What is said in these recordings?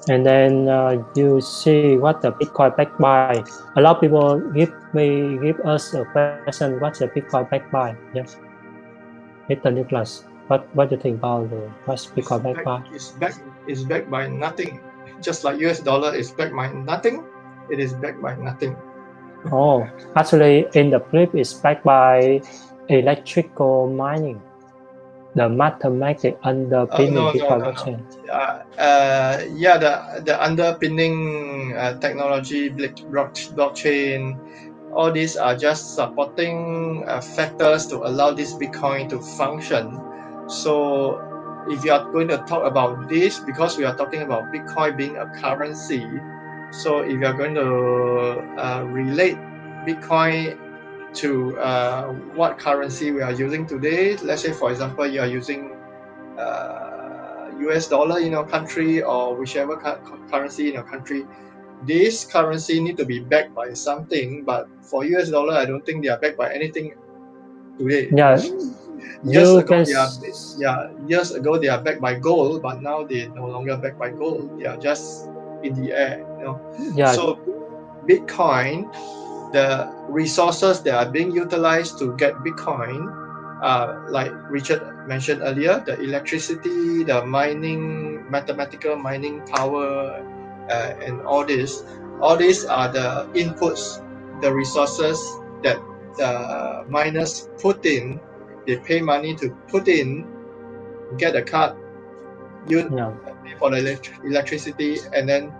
and then you see what the Bitcoin backed by. A lot of people give us a question: what's the Bitcoin backed by? Yeah, Mr. Nicholas, what do you think about what's It's Bitcoin backed back. by? It's backed by nothing. Just like US dollar is backed by nothing, it is backed by nothing. Oh, actually, in the flip, it's backed by electrical mining, the mathematics underpinning No, no, Bitcoin no, no. blockchain. Yeah, the underpinning technology, blockchain, all these are just supporting factors to allow this Bitcoin to function. So, if you are going to talk about this, because we are talking about Bitcoin being a currency, so if you are going to relate Bitcoin to what currency we are using today, let's say, for example, you are using US dollar in your country or whichever currency in your country, this currency need to be backed by something. But for US dollar, I don't think they are backed by anything today. Yeah, years you ago can. they are years ago they are backed by gold, but now they no longer backed by gold. They are just in the air. Yeah, So Bitcoin, the resources that are being utilized to get Bitcoin, like Richard mentioned earlier, the electricity, the mining, mathematical mining power, and all these are the inputs, the resources that the miners put in. They pay money to put in, get a card, you yeah, pay for the electricity, and then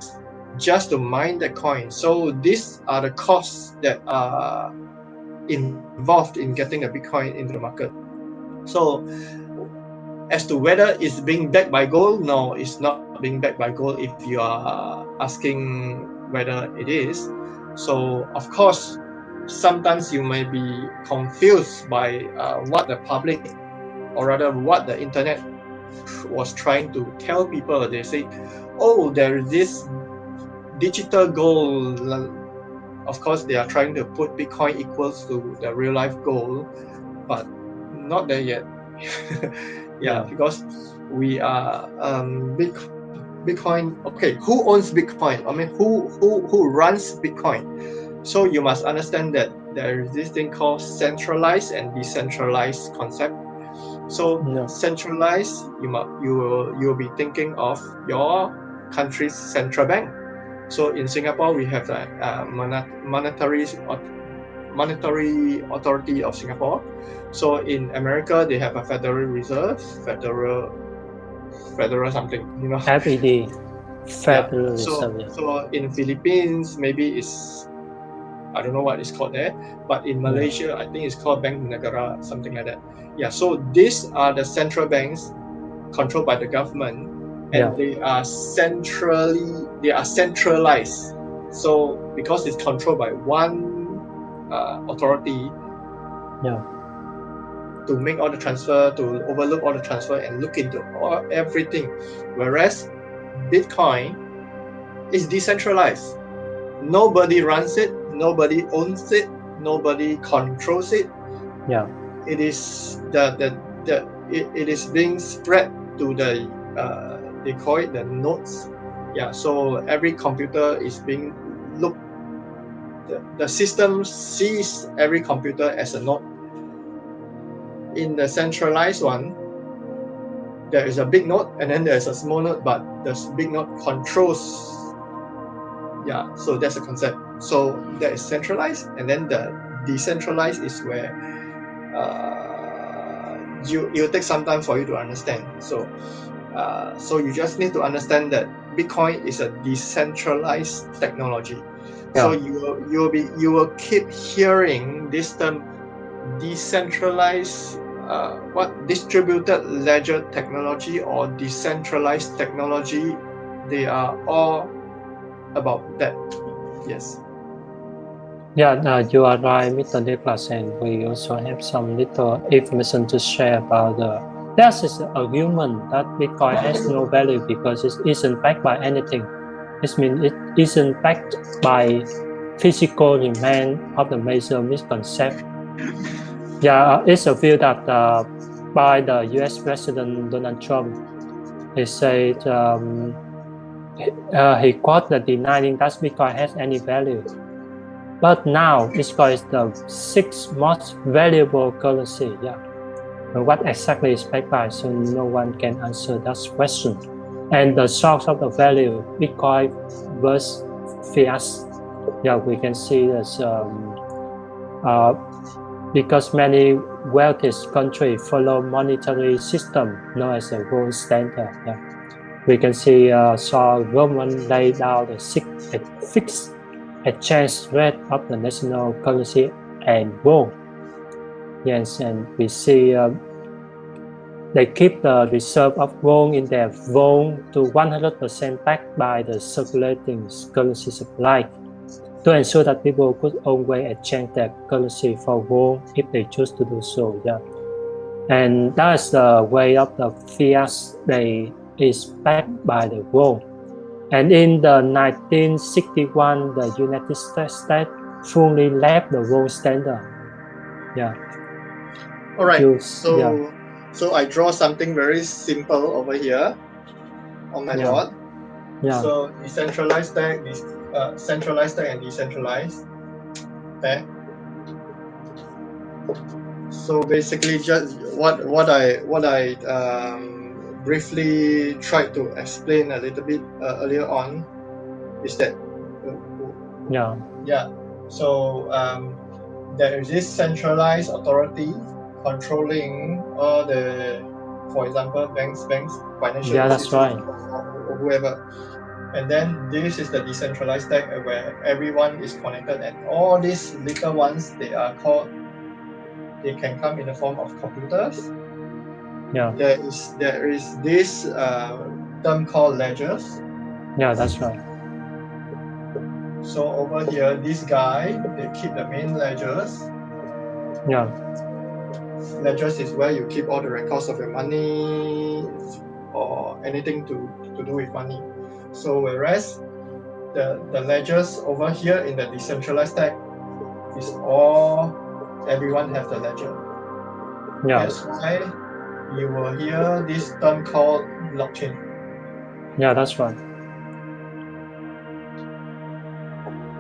just to mine the coin. So these are the costs that are involved in getting the Bitcoin into the market. So as to whether it's being backed by gold, no, it's not being backed by gold if you are asking whether it is. So of course, sometimes you may be confused by what the public, or rather what the internet was trying to tell people. They say, oh, there is this digital gold. Of course, they are trying to put Bitcoin equals to the real life gold, but not there yet. Yeah, yeah, because we are Bitcoin. Okay, who owns Bitcoin? I mean, who runs Bitcoin? So you must understand that there is this thing called centralized and decentralized concept. So yeah, centralized, you will be thinking of your country's central bank. So in Singapore, we have the monetary authority of Singapore. So in America, they have a Federal Reserve, federal something. FED, Yeah. Federal So Reserve. Yeah, so in Philippines, maybe it's, I don't know what it's called there, but in yeah, Malaysia, I think it's called Bank Negara, something like that. Yeah. So these are the central banks controlled by the government, yeah, and they are centralized. So because it's controlled by one authority yeah, to make all the transfer, to overlook all the transfer and look into everything, whereas Bitcoin is decentralized. Nobody runs it, nobody owns it, nobody controls it. yeah, It is it is being spread to the they call it the nodes. Yeah, so every computer is being looked. The system sees every computer as a node. In the centralized one, there is a big node and then there's a small node, but the big node controls. Yeah, so that's the concept. So that is centralized, and then the decentralized is where you take some time for you to understand. So you just need to understand that Bitcoin is a decentralized technology. So yeah. you will keep hearing this term decentralized, what distributed ledger technology or decentralized technology. They are all about that. Yes. Yeah, you are right, Mr. Nicholas, and we also have some little information to share about there's this argument that Bitcoin has no value because it isn't backed by anything. It means it isn't backed by physical demand of the major misconception. Yeah, it's a view that by the U.S. President Donald Trump. He said he quote the denying that Bitcoin has any value. But now Bitcoin is the sixth most valuable currency. Yeah. And what exactly is backed by? So no one can answer that question. And the source of the value, Bitcoin versus fiat. Yeah, we can see this because many wealthiest countries follow monetary system known as the gold standard. Yeah. We can see so Roman laid out a fixed exchange rate of the national currency and gold. Yes, and we see they keep the reserve of gold in their vault to 100% backed by the circulating currency supply to ensure that people could always exchange their currency for gold if they choose to do so. Yeah, and that's the way of the fiat. They is backed by the gold. And in the 1961, the United States fully left the gold standard. Yeah. All right. Yeah. So I draw something very simple over here on my Yeah. board. Yeah. So decentralized stack, centralized stack, and decentralized. Okay. So basically, just what I briefly tried to explain a little bit earlier on is that Yeah. yeah. So there is this centralized authority controlling all the, for example, banks, financial Yeah. That's institutions, right. or whoever. And then this is the decentralized stack where everyone is connected, and all these little ones they can come in the form of computers. Yeah. There is this term called ledgers. Yeah. That's right. So over here, this guy they keep the main ledgers. Yeah. Ledgers is where you keep all the records of your money or anything to do with money. So whereas the ledgers over here in the decentralized stack is all everyone have the ledger. Yeah. That's why you will hear this term called blockchain. Yeah. That's right.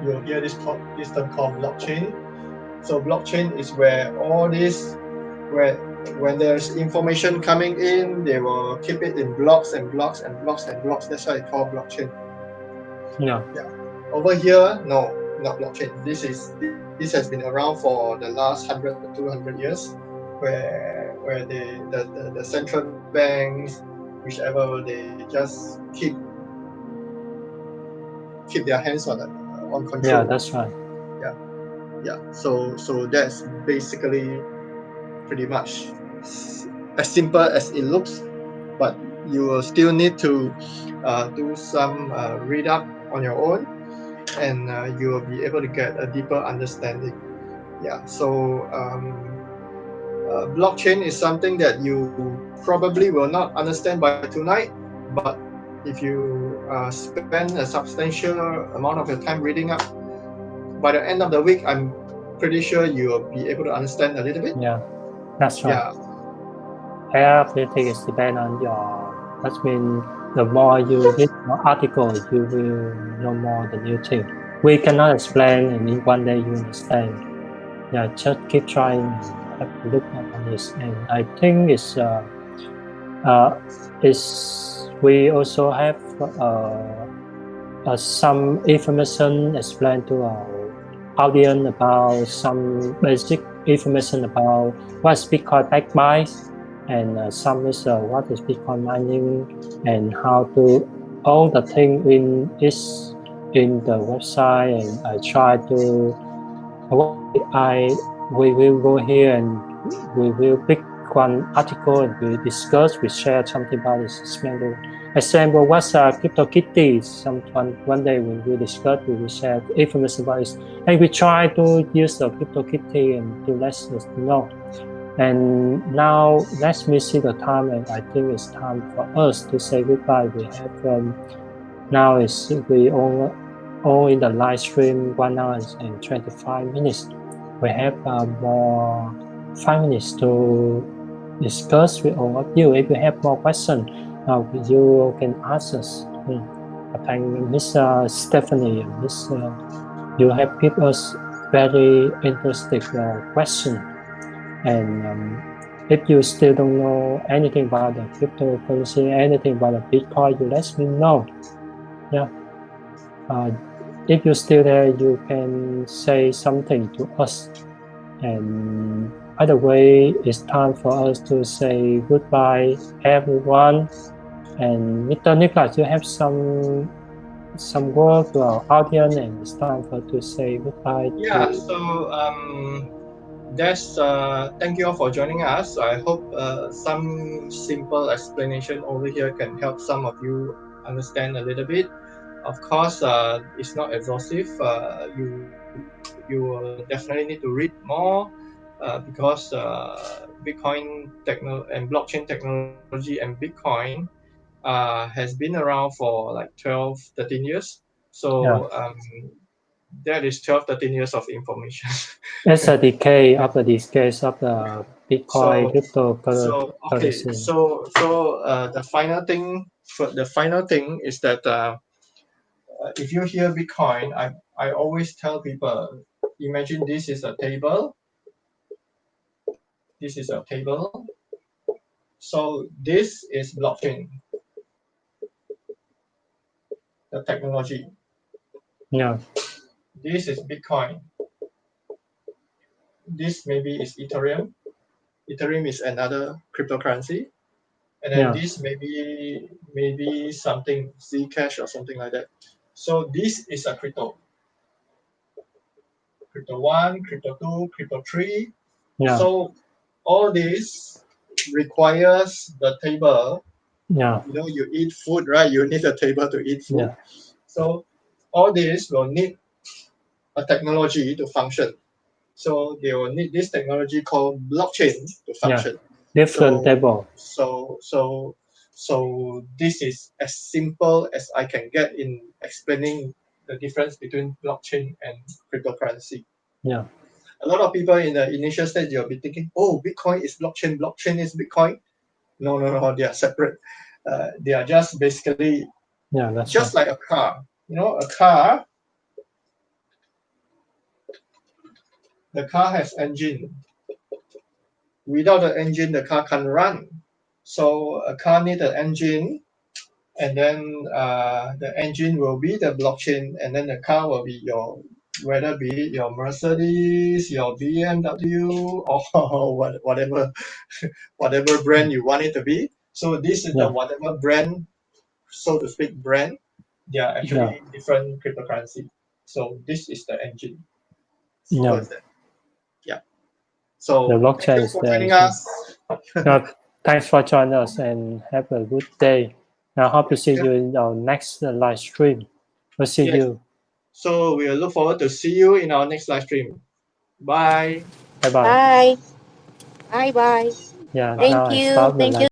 You'll hear this term called blockchain. So blockchain is where all this, where when there's information coming in, they will keep it in blocks and blocks and blocks and blocks. That's why it's called blockchain. Yeah. Yeah. Over here, no, not blockchain. This has been around for the last 100 to 200 years, where the central banks, whichever, they just keep their hands on Yeah. control. That's right. Yeah. Yeah. So that's basically pretty much as simple as it looks, but you will still need to do some read up on your own, and you will be able to get a deeper understanding. Yeah. So blockchain is something that you probably will not understand by tonight, but if you spend a substantial amount of your time reading up, by the end of the week, I'm pretty sure you will be able to understand a little bit. Yeah. That's right. Yeah. Everything is depend on your. That means the more you read more article, you will know more the new thing. We cannot explain, and in one day you understand. Yeah, just keep trying and have a look on this. And I think uh, we also have some information explained to our audience about some basic information about what's Bitcoin backed by, and some is what is Bitcoin mining and how to all the thing in is in the website. And I try to we will go here and we will pick one article and we discuss, we share something about this example what's CryptoKitty. One day when we discuss, we will share information about it, and we try to use the CryptoKitty and to let us know. And now let me see the time, and I think it's time for us to say goodbye. We have now is we all in the live stream 1 hour and 25 minutes. We have more 5 minutes to discuss with all of you. If you have more questions, you can ask us. thank Miss Stephanie. Miss, you have given us very interesting question. And if you still don't know anything about the cryptocurrency, anything about the Bitcoin, you let me know. Yeah. If you're still there, you can say something to us. And either way, it's time for us to say goodbye, everyone. And Mr. Nicholas, you have some word to our audience, and it's time for to say goodbye Yeah, to. so that's thank you all for joining us. I hope some simple explanation over here can help some of you understand a little bit. Of course, it's not exhaustive. You will definitely need to read more because Bitcoin and blockchain technology and Bitcoin has been around for like 12, 13 years. Yeah, So that is 12, 13 years of information. it's a decay after decades of the Bitcoin so okay, cryptocurrency. the final thing is that if you hear Bitcoin, I always tell people, imagine this is a table. This is a table. So this is blockchain, the technology. Yeah, This is Bitcoin. This maybe is Ethereum. Ethereum is another cryptocurrency. And then yeah, this maybe something Zcash or something like that. So this is a crypto one, crypto two, crypto three. yeah, So all this requires the table. yeah, You know, you eat food, right? You need a table to eat food. yeah, So all this will need a technology to function. So they will need this technology called blockchain to yeah. function. Different So table. so so so this is as simple as I can get in explaining the difference between blockchain and cryptocurrency. Yeah, A lot of people in the initial stage you'll be thinking, oh, Bitcoin is blockchain, blockchain is Bitcoin. No, they are separate. They are just basically yeah, that's right. just like a car. You know, a car, the car has engine. Without the engine, the car can't run. So a car needs an engine, and then the engine will be the blockchain, and then the car will be your, whether be it your Mercedes, your BMW, or whatever whatever brand you want it to be. So this is the Yeah, whatever brand, so to speak, brand. They are yeah, actually different cryptocurrency. So this is the engine. Simple yeah. as that. Yeah. The So thank blockchain you is for there. joining So, us. yeah, thanks for joining us and have a good day. I hope to see Yeah. you in our next live stream. We'll see Yes. you. So we'll look forward to see you in our next live stream. Bye. Bye bye. Bye. Bye bye. Yeah, Bye. now Thank I you. stop the Thank live. you